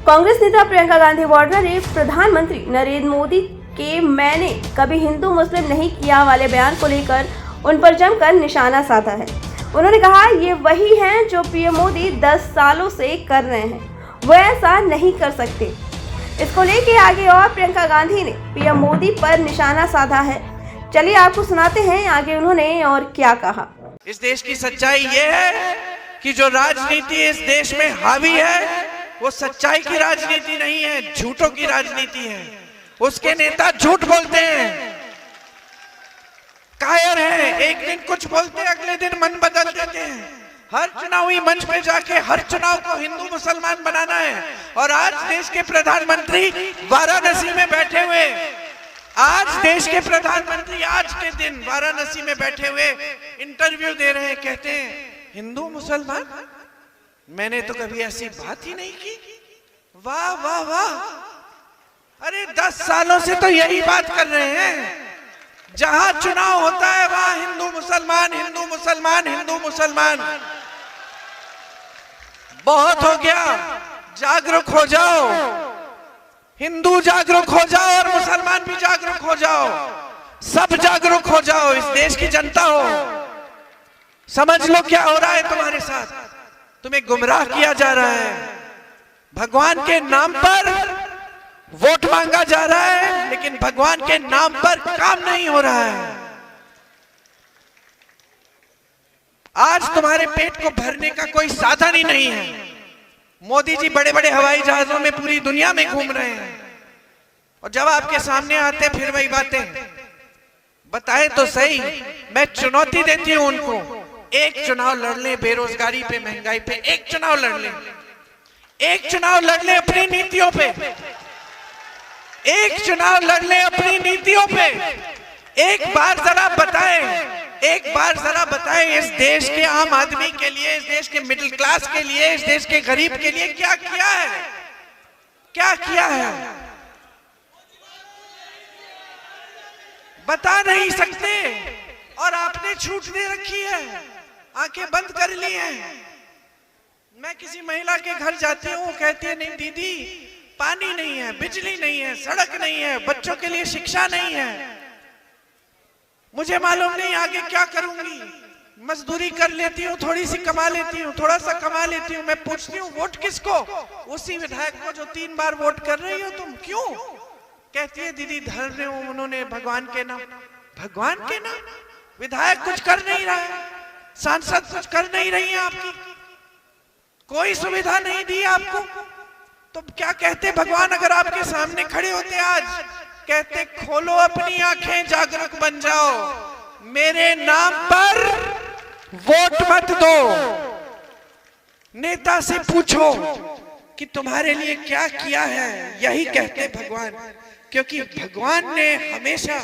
कांग्रेस नेता प्रियंका गांधी वाड्रा ने प्रधानमंत्री नरेंद्र मोदी के मैंने कभी हिंदू मुस्लिम नहीं किया वाले बयान को लेकर उन पर जमकर निशाना साधा है। उन्होंने कहा, ये वही हैं जो पीएम मोदी 10 सालों से कर रहे हैं, वो ऐसा नहीं कर सकते। इसको लेके आगे और प्रियंका गांधी ने पीएम मोदी पर निशाना साधा है। चलिए आपको सुनाते हैं आगे उन्होंने और क्या कहा। इस देश की सच्चाई ये है कि जो राजनीति इस देश में हावी है वो सच्चाई की राजनीति नहीं है, झूठों की राजनीति है। उसके नेता झूठ बोलते हैं, कायर हैं, एक दिन कुछ बोलते हैं, अगले दिन मन बदल देते हैं। हर चुनावी मंच पे जाके हर चुनाव को हिंदू मुसलमान बनाना है। और आज देश के प्रधानमंत्री वाराणसी में बैठे हुए, आज देश के प्रधानमंत्री आज के दिन वाराणसी में बैठे हुए इंटरव्यू दे रहे हैं, कहते हैं हिंदू मुसलमान, मैंने तो कभी ऐसी बात ही नहीं की। वाह वाह वाह, अरे 10 सालों से तो यही बात कर रहे हैं। जहां चुनाव होता है वहां हिंदू मुसलमान, हिंदू मुसलमान, हिंदू मुसलमान। बहुत हो गया, जागरूक हो जाओ, हिंदू जागरूक हो जाओ और मुसलमान भी जागरूक हो जाओ, सब जागरूक हो जाओ। इस देश की जनता हो, समझ लो क्या हो रहा है तुम्हारे साथ। तुम्हें गुमराह किया जा रहा है, भगवान के नाम पर वोट मांगा जा रहा है, लेकिन भगवान के नाम पर काम नहीं हो रहा है। आज तुम्हारे पेट को भरने का कोई साधन ही नहीं है। मोदी जी बड़े बड़े हवाई जहाजों में पूरी दुनिया में घूम रहे हैं, और जब आपके सामने आते फिर वही बातें। बताए तो सही, मैं चुनौती देती हूं उनको, एक चुनाव लड़ ले बेरोजगारी पे, महंगाई पे, एक चुनाव लड़ ले, एक चुनाव लड़ ले अपनी नीतियों पे, एक चुनाव लड़ ले अपनी नीतियों पे। एक बार जरा बताएं, एक बार जरा बताएं इस देश के आम आदमी के लिए, इस देश के मिडिल क्लास के लिए, इस देश के गरीब के लिए क्या किया है, क्या किया है। बता नहीं सकते, और आपने छूट दे रखी है, आंखें बंद कर ली हैं। मैं किसी महिला के घर जाती हूँ, कहती है नहीं दीदी पानी नहीं है, बिजली नहीं है, सड़क नहीं है, बच्चों के लिए शिक्षा नहीं है, मुझे मालूम नहीं आगे क्या करूंगी। मजदूरी कर लेती हूँ, थोड़ी सी कमा लेती हूँ, थोड़ा सा कमा लेती हूँ। मैं पूछती हूँ वोट किसको? उसी विधायक को जो 3 बार वोट कर रही हो तुम। क्यों? कहती है दीदी धर रहे हो उन्होंने भगवान के नाम। भगवान के नाम? विधायक कुछ कर नहीं रहा है, सांसद कुछ कर नहीं रही है, आपकी कोई सुविधा नहीं दी आपको, तो क्या कहते भगवान अगर आपके सामने खड़े होते आज, कहते खोलो अपनी आंखें, जागरूक बन जाओ, मेरे नाम पर वोट मत दो, नेता से पूछो कि तुम्हारे लिए क्या किया है। यही कहते भगवान, क्योंकि भगवान ने हमेशा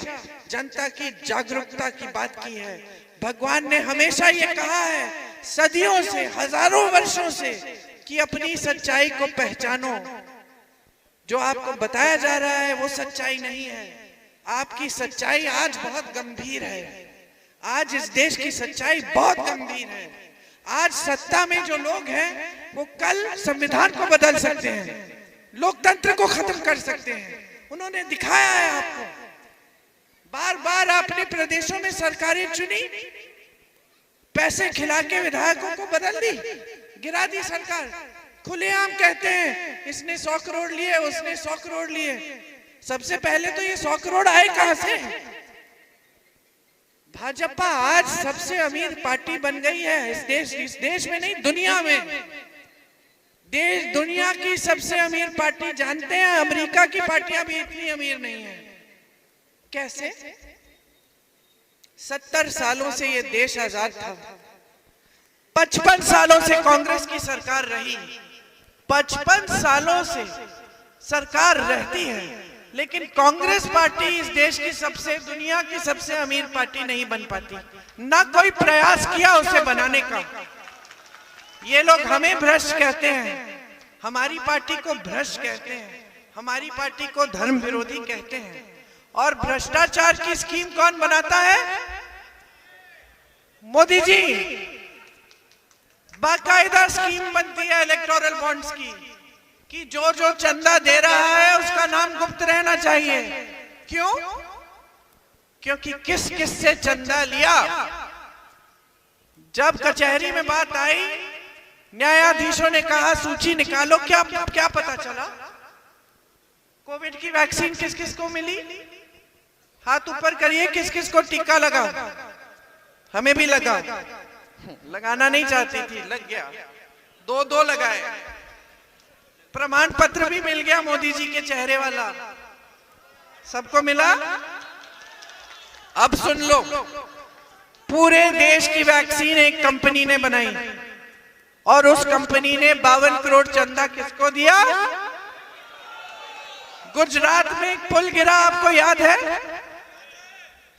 जनता की जागरूकता की बात की है। भगवान ने हमेशा ये कहा है, सदियों से, हजारों वर्षों से, कि अपनी सच्चाई को पहचानो। जो आपको बताया जा रहा है वो सच्चाई नहीं है। आपकी सच्चाई आज बहुत गंभीर है, आज इस देश की सच्चाई बहुत गंभीर है। आज सत्ता में जो लोग हैं वो कल संविधान को बदल सकते हैं, लोकतंत्र को खत्म कर सकते हैं। उन्होंने दिखाया है आपको, बार बार आपने प्रदेशों में सरकारें चुनी, पैसे खिला के विधायकों को बदल दी, गिरा दी सरकार। खुलेआम कहते हैं इसने 100 करोड़ लिए, उसने 100 करोड़ लिए। सबसे पहले तो ये 100 करोड़ आए कहां से? भाजपा आज सबसे अमीर पार्टी बन गई है इस देश में नहीं, दुनिया में। दुनिया की सबसे अमीर पार्टी, जानते हैं अमेरिका की पार्टियां भी इतनी अमीर नहीं है। कैसे? 70 सालों से ये देश आजाद था, 55 सालों से कांग्रेस की सरकार रही, 55 सालों से सरकार रहती है, लेकिन कांग्रेस पार्टी इस देश की सबसे, दुनिया की सबसे अमीर पार्टी नहीं बन पाती। ना कोई प्रयास किया उसे बनाने का। ये लोग हमें भ्रष्ट कहते हैं, हमारी पार्टी को भ्रष्ट कहते हैं, हमारी पार्टी को धर्म विरोधी कहते हैं। और भ्रष्टाचार की स्कीम कौन बनाता है? मोदी जी। बाकायदा स्कीम बनती है इलेक्टोरल बॉन्ड्स की, कि जो जो चंदा दे रहा है उसका नाम गुप्त रहना चाहिए। क्यों? क्योंकि किस किस से चंदा लिया। जब कचहरी में बात आई, न्यायाधीशों ने कहा सूची निकालो। क्या पता चला? कोविड की वैक्सीन किस किस को मिली? हाथ ऊपर करिए, किस किस को टीका लगा? हमें भी लगा। लगाना नहीं चाहती थी, लग गया। दो लगाए। प्रमाण पत्र भी मिल गया मोदी जी के चेहरे वाला। सबको मिला। अब सुन लो, पूरे देश की वैक्सीन एक कंपनी ने बनाई और उस कंपनी ने 52 करोड़ चंदा किसको दिया? गुजरात में एक पुल गिरा, आपको याद है?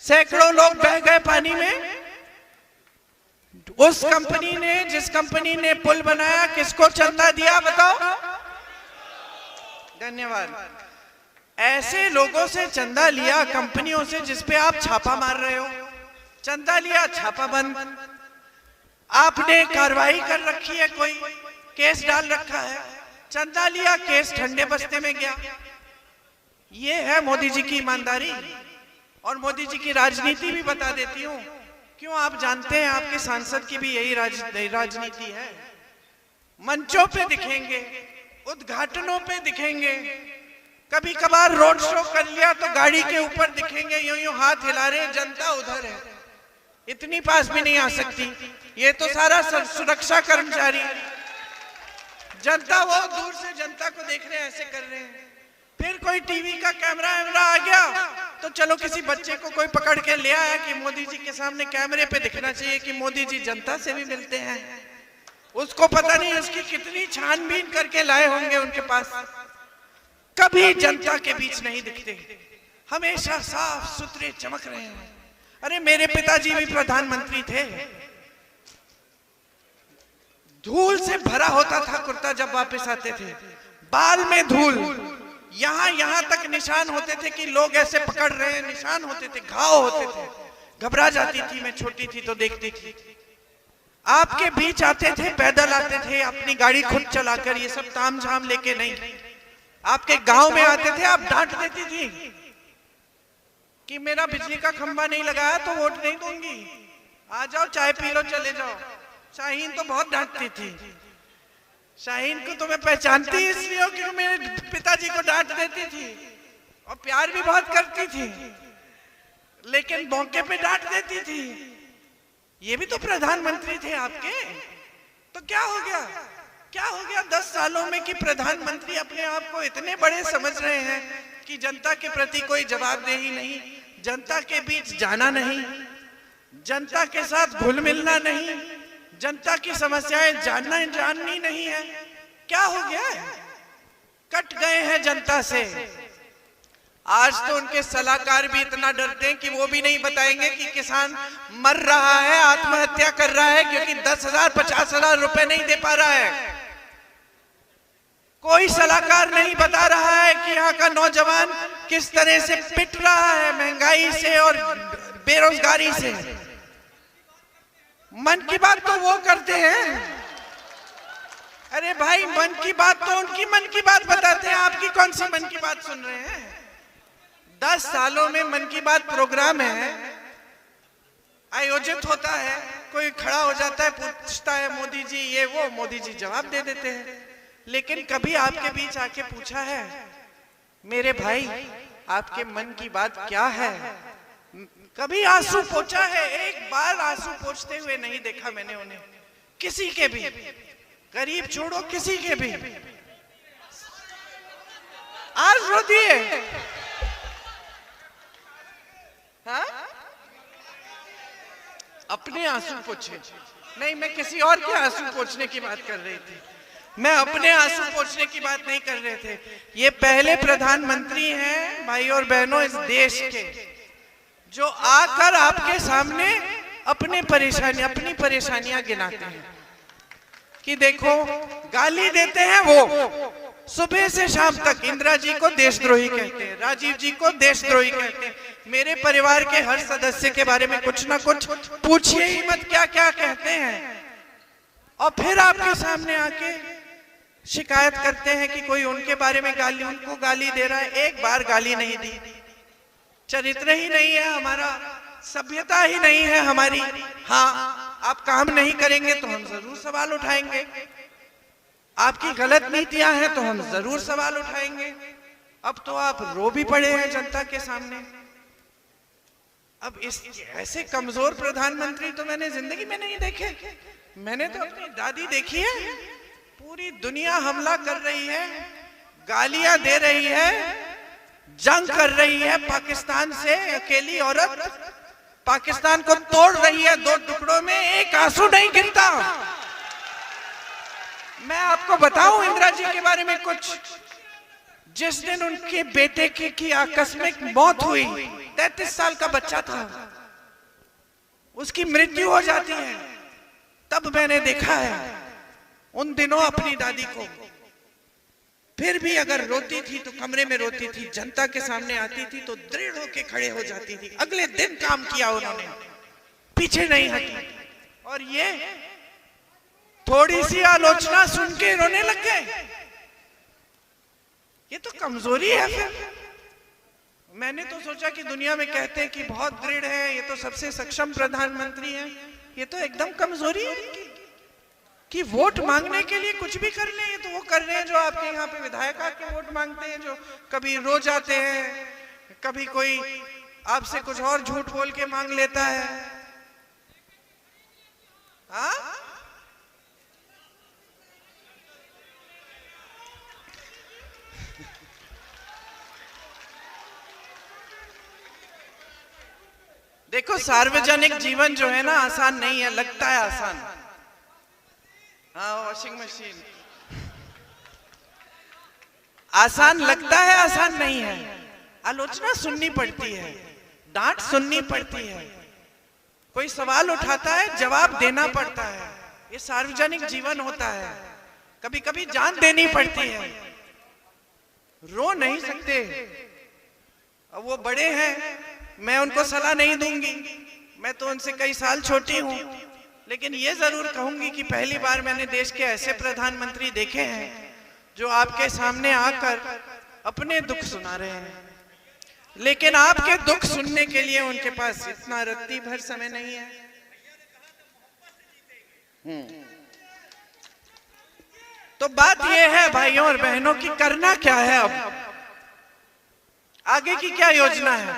सैकड़ों लोग बह गए पानी में। उस कंपनी ने, जिस कंपनी ने पुल बनाया, किसको चंदा दिया बताओ? धन्यवाद। ऐसे लोगों से चंदा लिया, कंपनियों से जिस पे आप छापा मार रहे हो। चंदा लिया, छापा बंद। आपने कार्रवाई कर रखी है, कोई केस डाल रखा है। चंदा लिया, केस ठंडे बस्ते में गया। ये है मोदी जी की ईमानदारी और मोदी जी की राजनीति। भी बता देती हूँ क्यों। आप जानते हैं आपके सांसद की भी यही राजनीति है। मंचों पे दिखेंगे, उद्घाटनों पे दिखेंगे, कभी कभार रोड शो कर लिया तो गाड़ी के ऊपर दिखेंगे, यूं यूं हाथ हिला रहे, जनता उधर है, इतनी पास भी नहीं आ सकती। ये तो सारा सुरक्षा कर्मचारी, जनता वो दूर से जनता को देख रहे हैं, ऐसे कर रहे हैं। फिर कोई टीवी का कैमरा आ गया तो चलो किसी बच्चे को कोई पकड़ के ले आया कि मोदी जी के सामने कैमरे पे दिखना चाहिए कि मोदी जी जनता से भी मिलते हैं। उसको पता नहीं उसकी कितनी छानबीन करके लाए होंगे उनके पास। कभी जनता के बीच नहीं दिखते, हमेशा साफ सुथरे चमक रहे हैं। अरे मेरे पिताजी भी प्रधानमंत्री थे। धूल से भरा होता था कुर्ता जब वापस आते थे, बाल में धूल, यहां तक निशान होते थे कि लोग ऐसे पकड़ रहे हैं, निशान होते थे, घाव होते थे। घबरा जाती थी, मैं छोटी थी तो देखती थी। आपके बीच आते थे, पैदल आते थे, अपनी गाड़ी खुद चलाकर, ये सब तामझाम लेके नहीं। आपके गांव में आते थे, आप डांट देती थी कि मेरा बिजली का खंबा नहीं लगाया तो वोट नहीं दूंगी, आ जाओ चाय पी लो चले जाओ। शाहीन तो बहुत डांटती थी। शाहीन को तो मैं पहचानती इसलिए हो क्यों मेरे पिताजी को डांट देती थी और प्यार भी बहुत करती थी, लेकिन मौके पे डांट देती थी। ये भी तो प्रधानमंत्री थे आपके। तो क्या हो गया? क्या हो गया 10 सालों में कि प्रधानमंत्री अपने आप को इतने बड़े समझ रहे हैं कि जनता के प्रति कोई जवाबदेही नहीं, जनता के बीच जाना नहीं, जनता के साथ घुल मिलना नहीं, जनता की समस्याएं जाननी नहीं है। क्या हो गया? कट गए हैं जनता से। आज तो उनके सलाहकार भी इतना डरते हैं कि वो भी नहीं बताएंगे कि किसान मर रहा है, आत्महत्या कर रहा है, क्योंकि 10,000 50,000 रुपए नहीं दे पा रहा है। कोई सलाहकार नहीं बता रहा है कि यहाँ का नौजवान किस तरह से पिट रहा है महंगाई से और बेरोजगारी से। मन की बात तो वो करते हैं। अरे भाई, मन की बात तो उनकी मन की बात बताते हैं, आपकी कौन सी मन की बात सुन रहे हैं? 10 सालों में मन की बात प्रोग्राम है, आयोजित होता है, कोई खड़ा हो जाता है, पूछता है मोदी जी ये वो, मोदी जी जवाब दे देते हैं। लेकिन कभी आपके बीच आके पूछा है मेरे भाई आपके मन की बात क्या है? कभी आंसू पोंछा है? एक बार आंसू पोंछते हुए नहीं देखा मैंने उन्हें, किसी के भी, गरीब छोड़ो किसी के भी। आज रो दिए। हाँ? अपने आंसू पोंछे नहीं, मैं किसी और के आंसू पोंछने की बात कर रही थी। मैं अपने आंसू पोंछने की बात नहीं कर रहे थे। ये पहले प्रधानमंत्री हैं भाई और बहनों इस देश के, जो आकर आपके सामने अपनी परेशानियां गिनाते हैं कि देखो, गाली देते हैं वो सुबह से शाम तक। इंदिरा जी को देशद्रोही कहते हैं, राजीव जी को देशद्रोही कहते हैं। मेरे परिवार के हर सदस्य के बारे में कुछ ना कुछ पूछिए ही मत क्या क्या कहते हैं। और फिर आपके सामने आके शिकायत करते हैं कि कोई उनके बारे में उनको गाली दे रहा है। एक बार गाली नहीं दी। चरित्र ही नहीं है हमारा, सभ्यता ही नहीं है हमारी। हाँ, आप काम नहीं करेंगे तो हम जरूर सवाल उठाएंगे, आपकी गलत नीतियां हैं तो हम जरूर सवाल उठाएंगे। अब तो आप रो भी पड़े हैं जनता के सामने। अब इस ऐसे कमजोर प्रधानमंत्री तो मैंने जिंदगी में नहीं देखे। मैंने तो अपनी दादी देखी है, पूरी दुनिया हमला कर रही है, गालियां दे रही है, जंग कर रही है पाकिस्तान से। अकेली औरत पाकिस्तान को तोड़ रही है 2 टुकड़ों में, एक आंसू नहीं गिरता। मैं आपको बताऊं इंदिरा जी के बारे में कुछ। जिस दिन उनके बेटे की आकस्मिक मौत हुई, 33 साल का बच्चा था, उसकी मृत्यु हो जाती है, तब मैंने देखा है उन दिनों अपनी दादी को। फिर भी अगर रोती थी तो कमरे में रोती थी, जनता के सामने आती थी तो दृढ़ होके खड़े हो जाती थी। अगले दिन काम किया उन्होंने, पीछे नहीं हटी। और ये थोड़ी सी आलोचना सुन के रोने लग गए। ये तो कमजोरी है। फिर मैंने तो सोचा कि दुनिया में कहते हैं कि बहुत दृढ़ है, ये तो सबसे सक्षम प्रधानमंत्री है। ये तो एकदम कमजोरी है कि वोट मांगने के लिए कुछ भी कर लें। ये तो वो कर रहे हैं जो आपके यहाँ पे विधायक आके वोट मांगते हैं, जो कभी रो जाते हैं, कभी कोई आपसे कुछ और झूठ बोल के मांग लेता है। हाँ, देखो, सार्वजनिक जीवन जो है ना, आसान नहीं है। लगता है आसान। हाँ, वॉशिंग मशीन आसान लगता है, आसान नहीं है। आलोचना सुननी पड़ती है, डांट सुननी पड़ती है, कोई सवाल उठाता है, जवाब देना पड़ता है। ये सार्वजनिक जीवन होता है। कभी कभी जान देनी पड़ती है। रो नहीं सकते। अब वो बड़े हैं, मैं उनको सलाह नहीं दूंगी, मैं तो उनसे कई साल छोटी हूं। लेकिन ये जरूर कहूंगी कि पहली बार मैंने देश के ऐसे प्रधानमंत्री देखे हैं जो आपके सामने आकर अपने दुख सुना रहे हैं। लेकिन आपके दुख सुनने के लिए उनके पास इतना रत्ती भर समय नहीं है। तो बात यह है भाइयों और बहनों की करना क्या है, अब आगे की क्या योजना है।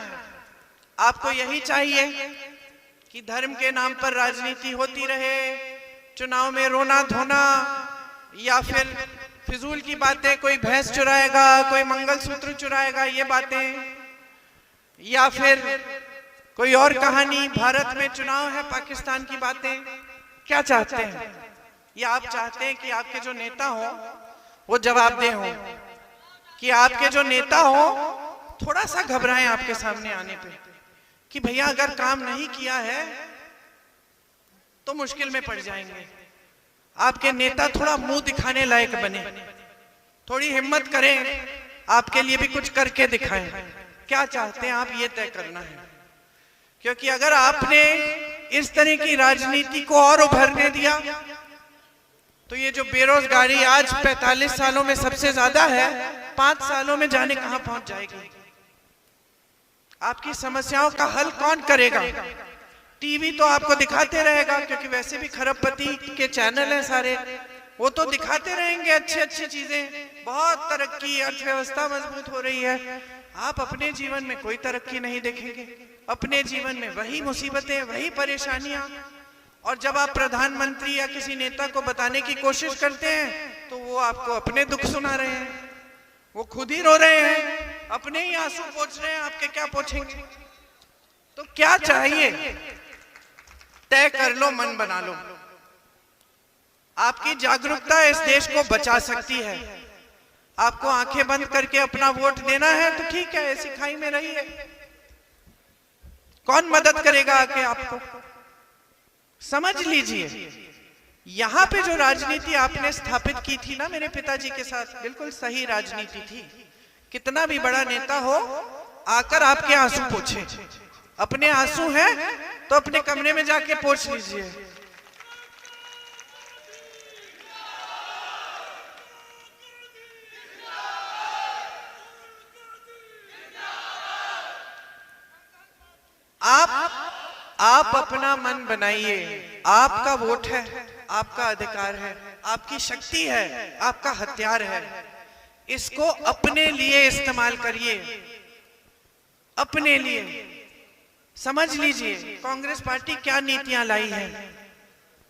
आपको यही चाहिए कि धर्म के नाम पर राजनीति होती रहे, चुनाव में रोना धोना, या फिर फिजूल की बातें, कोई भैंस चुराएगा, कोई मंगलसूत्र चुराएगा, ये बातें, या फिर कोई और कहानी, भारत में चुनाव है, पाकिस्तान की बातें। क्या चाहते हैं? या आप चाहते हैं कि आपके जो नेता हो वो जवाबदेह हो, कि आपके जो नेता हो थोड़ा सा घबराएं आपके सामने आने पे, कि भैया अगर काम नहीं किया है तो मुश्किल में पड़ जाएंगे। आपके नेता थोड़ा मुंह दिखाने लायक बने, थोड़ी हिम्मत करें, आपके लिए भी कुछ करके दिखाएं। क्या चाहते हैं आप, ये तय करना है। क्योंकि अगर आपने इस तरह की राजनीति को और उभरने दिया तो ये जो बेरोजगारी आज 45 सालों में सबसे ज्यादा है, 5 सालों में जाने कहां पहुंच जाएगी। आपकी समस्याओं का हल कौन करेगा? टीवी तो आपको दिखाते रहेगा, क्योंकि वैसे भी खरबपति के चैनल हैं सारे, वो तो दिखाते रहेंगे अच्छी अच्छी चीजें, बहुत तरक्की, अर्थव्यवस्था मजबूत हो रही है। आप अपने जीवन में कोई तरक्की नहीं देखेंगे, अपने जीवन में वही मुसीबतें, वही परेशानियां। और जब आप प्रधानमंत्री या किसी नेता को बताने की कोशिश करते हैं तो वो आपको अपने दुख सुना रहे हैं, वो खुद ही रो रहे हैं, अपने ही आंसू पोंछ रहे हैं, आपके क्या पोंछेंगे। तो क्या चाहिए? तय कर लो, मन बना लो। आपकी जागरूकता इस देश को बचा सकती है। आपको आंखें बंद करके अपना वोट देना है तो ठीक है, ऐसी खाई में रहिए, कौन मदद करेगा आके आपको। समझ लीजिए, यहां पे जो राजनीति आपने स्थापित की थी ना मेरे पिताजी के साथ, बिल्कुल सही राजनीति थी। कितना भी बड़ा नेता हो आकर आपके आंसू पोंछे, अपने आंसू हैं तो अपने कमरे में जाके पोंछ लीजिए। आप अपना मन बनाइए, आपका वोट है, आपका अधिकार है, आपकी शक्ति है, आपका हथियार है, इसको अपने लिए इस्तेमाल करिए, अपने लिए। समझ लीजिए कांग्रेस पार्टी क्या नीतियां लाई है,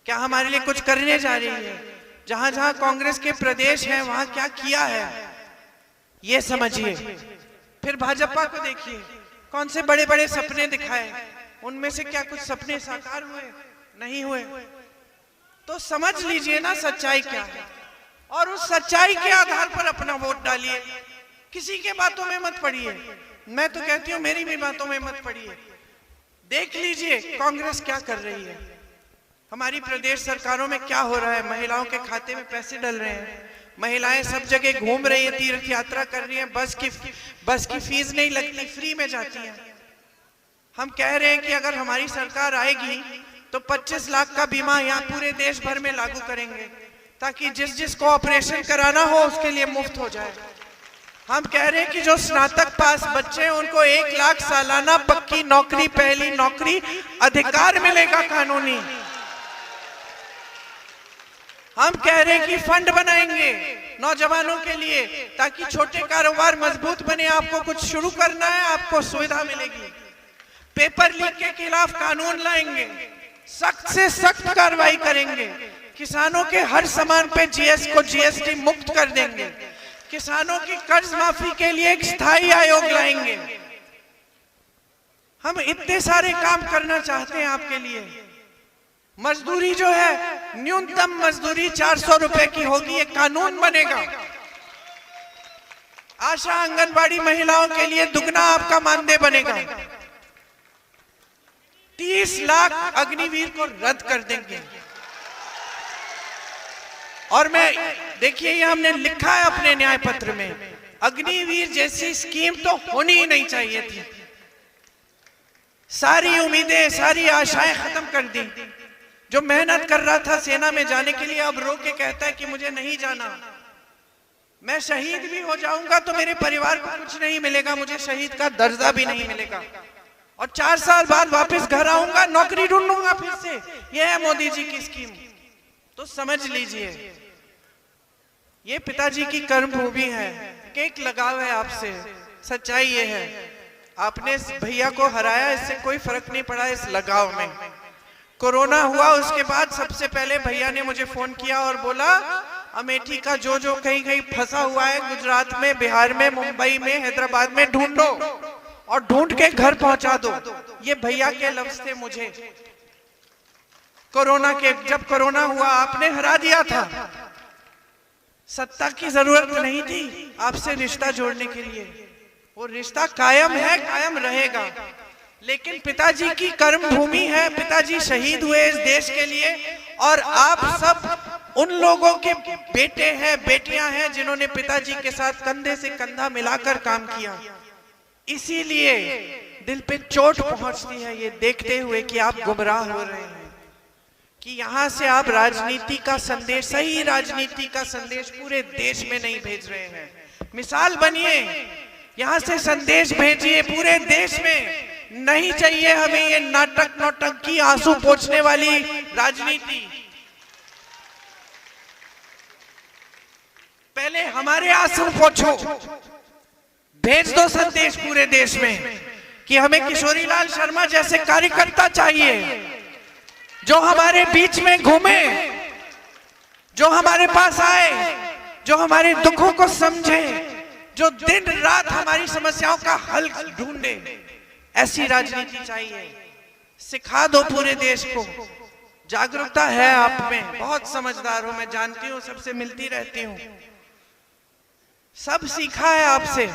क्या हमारे लिए कुछ करने जा रही है, जहां जहां कांग्रेस के प्रदेश हैं वहां क्या किया है, ये समझिए। फिर भाजपा को देखिए, कौन से बड़े बड़े सपने दिखाए, उनमें से क्या कुछ सपने साकार हुए? नहीं हुए। तो समझ लीजिए ना सच्चाई क्या है, और उस सच्चाई के आधार पर अपना वोट डालिए, किसी के बातों में मत पड़िए। मैं तो कहती हूँ मेरी भी बातों में मत पड़िए। देख लीजिए कांग्रेस क्या कर रही है, हमारी प्रदेश सरकारों में क्या हो रहा है, महिलाओं के खाते में पैसे डल रहे हैं, महिलाएं सब जगह घूम रही है, तीर्थ यात्रा कर रही हैं, बस की फीस नहीं लगती, फ्री में जाती हैं। हम कह रहे हैं कि अगर हमारी सरकार आएगी तो 25 लाख का बीमा यहाँ पूरे देश भर में लागू करेंगे, ताकि जिसको ऑपरेशन कराना हो उसके लिए मुफ्त हो जाए। हम कह रहे हैं कि जो स्नातक पास बच्चे हैं उनको 1 लाख सालाना पक्की नौकरी, पहली नौकरी, अधिकार मिलेगा कानूनी। हम कह रहे हैं कि फंड बनाएंगे नौजवानों के लिए, ताकि छोटे कारोबार मजबूत बने। आपको कुछ शुरू करना है, आपको सुविधा मिलेगी। पेपर लीक के खिलाफ कानून लाएंगे, सख्त से सख्त कार्रवाई करेंगे। किसानों के हर सामान पे जीएसटी मुक्त कर देंगे। किसानों की कर्ज माफी के लिए एक स्थायी आयोग लाएंगे। हम इतने सारे काम करना चाहते हैं आपके लिए। मजदूरी जो है, न्यूनतम मजदूरी 400 रुपए की होगी, ये कानून बनेगा। आशा आंगनबाड़ी महिलाओं के लिए दुगना आपका मानदेय बनेगा। 30 लाख अग्निवीर को रद्द कर देंगे। और मैं देखिए, ये हमने लिखा है अपने न्याय पत्र में, अग्निवीर जैसी स्कीम तो होनी ही नहीं चाहिए थी। सारी उम्मीदें, सारी आशाएं खत्म कर दी। जो मेहनत कर रहा था सेना में जाने के लिए, अब रो के कहता है कि मुझे नहीं जाना। मैं शहीद भी हो जाऊंगा तो मेरे परिवार को कुछ नहीं मिलेगा, मुझे शहीद का दर्जा भी नहीं मिलेगा, और 4 साल बाद वापस घर आऊंगा, नौकरी ढूंढूंगा फिर से। यह है मोदी जी की स्कीम। तो समझ लीजिए, ये पिताजी की कर्मभूमि है, केक लगाव है आपसे। सच्चाई ये है, आपने इस भैया को हराया, इससे कोई फर्क नहीं पड़ा इस लगाव में। कोरोना हुआ उसके बाद सबसे पहले भैया ने मुझे फोन किया और बोला, अमेठी का जो कहीं कहीं फंसा हुआ है, गुजरात में, बिहार में, मुंबई में, हैदराबाद में, ढूंढो और ढूंढ के घर पहुंचा दो। ये भैया के लफ्ज थे मुझे कोरोना के। जब कोरोना हुआ आपने हरा दिया था। सत्ता की जरूरत नहीं थी आपसे रिश्ता जोड़ने के लिए, वो रिश्ता कायम है, कायम रहेगा। लेकिन पिताजी की कर्मभूमि है, पिताजी शहीद हुए इस देश के लिए, और आप सब उन लोगों के बेटे हैं, बेटियां हैं जिन्होंने पिताजी के साथ कंधे से कंधा मिलाकर काम किया। इसीलिए दिल पे चोट पहुंचती है ये देखते हुए कि आप गुमराह हो रहे हैं, कि यहां से आप राजनीति का संदेश, सही राजनीति का संदेश पूरे देश में नहीं भेज रहे हैं। मिसाल बनिए, यहां से संदेश भेजिए पूरे देश में। नहीं चाहिए हमें ये नाटक नौटंकी, आंसू पोंछने वाली राजनीति। पहले हमारे आंसू पोंछो, भेज दो संदेश पूरे देश में कि हमें किशोरीलाल शर्मा जैसे कार्यकर्ता चाहिए, जो हमारे बीच में घूमे, जो हमारे पास आए, जो हमारे दुखों को समझे, जो दिन रात हमारी समस्याओं का हल ढूंढे। ऐसी राजनीति चाहिए। सिखा दो पूरे देश को। जागरूकता है आप में, बहुत समझदार हो, मैं जानती हूँ, सबसे मिलती रहती हूँ, सब सीखा है आपसे।